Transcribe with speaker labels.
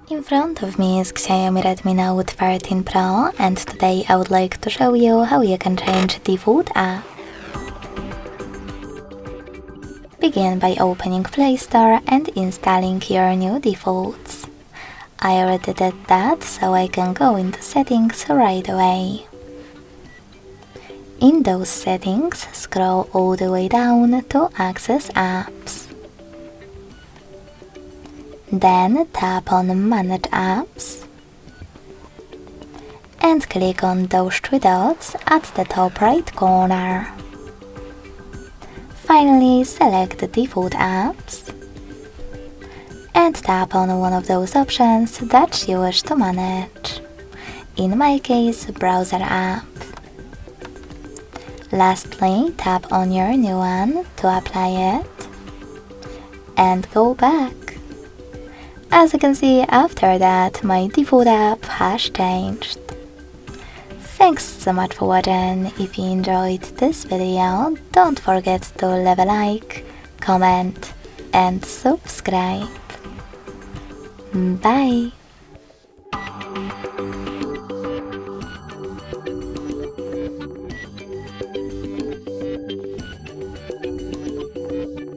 Speaker 1: In front of me is XIAOMI Redmi Note 13 Pro, and today I would like to show you how you can change default app. Begin by opening Play Store and installing your new defaults. I already did that, so I can go into settings right away. In those settings, scroll all the way down to access apps. Then tap on Manage Apps and click on those three dots at the top right corner. Finally, select the default apps and tap on one of those options that you wish to manage. In my case, Browser app. Lastly, tap on your new one to apply it and go back. As you can see, after that, my default app has changed. Thanks so much for watching. If you enjoyed this video, don't forget to leave a like, comment and subscribe. Bye!